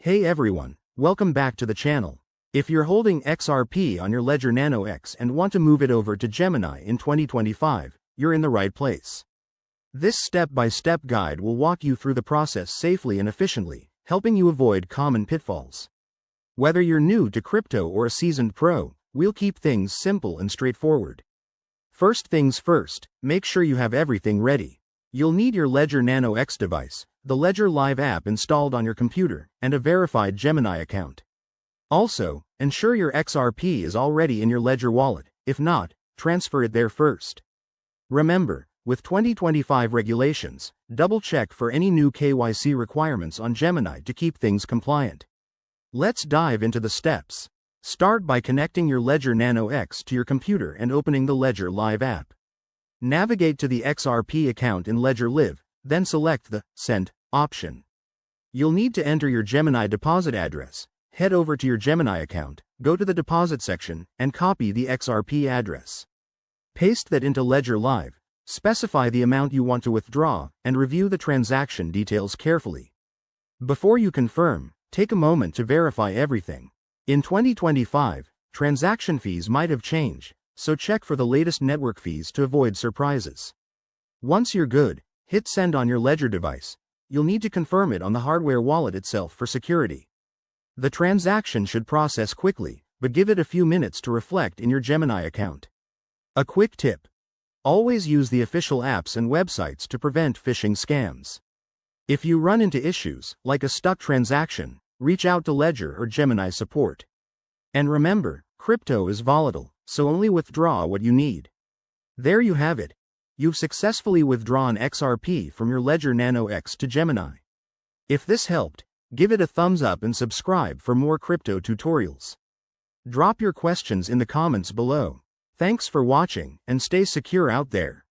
Hey everyone, welcome back to the channel. If you're holding XRP on your Ledger Nano X and want to move it over to Gemini in 2025, you're in the right place. This step-by-step guide will walk you through the process safely and efficiently, helping you avoid common pitfalls. Whether you're new to crypto or a seasoned pro, we'll keep things simple and straightforward. First things first, make sure you have everything ready. You'll need your Ledger Nano X device, the Ledger Live app installed on your computer, and a verified Gemini account. Also, ensure your XRP is already in your Ledger wallet. If not, transfer it there first. Remember, with 2025 regulations, double-check for any new KYC requirements on Gemini to keep things compliant. Let's dive into the steps. Start by connecting your Ledger Nano X to your computer and opening the Ledger Live app. Navigate to the XRP account in Ledger Live, then select the Send option. You'll need to enter your Gemini deposit address. Head over to your Gemini account, go to the deposit section, and copy the XRP address. Paste that into Ledger Live, specify the amount you want to withdraw, and review the transaction details carefully. Before you confirm, take a moment to verify everything. In 2025, transaction fees might have changed, so check for the latest network fees to avoid surprises. Once you're good, hit Send on your Ledger device. You'll need to confirm it on the hardware wallet itself for security. The transaction should process quickly, but give it a few minutes to reflect in your Gemini account. A quick tip: always use the official apps and websites to prevent phishing scams. If you run into issues, like a stuck transaction, reach out to Ledger or Gemini support. And remember, crypto is volatile, so only withdraw what you need. There you have it. You've successfully withdrawn XRP from your Ledger Nano X to Gemini. If this helped, give it a thumbs up and subscribe for more crypto tutorials. Drop your questions in the comments below. Thanks for watching, and stay secure out there.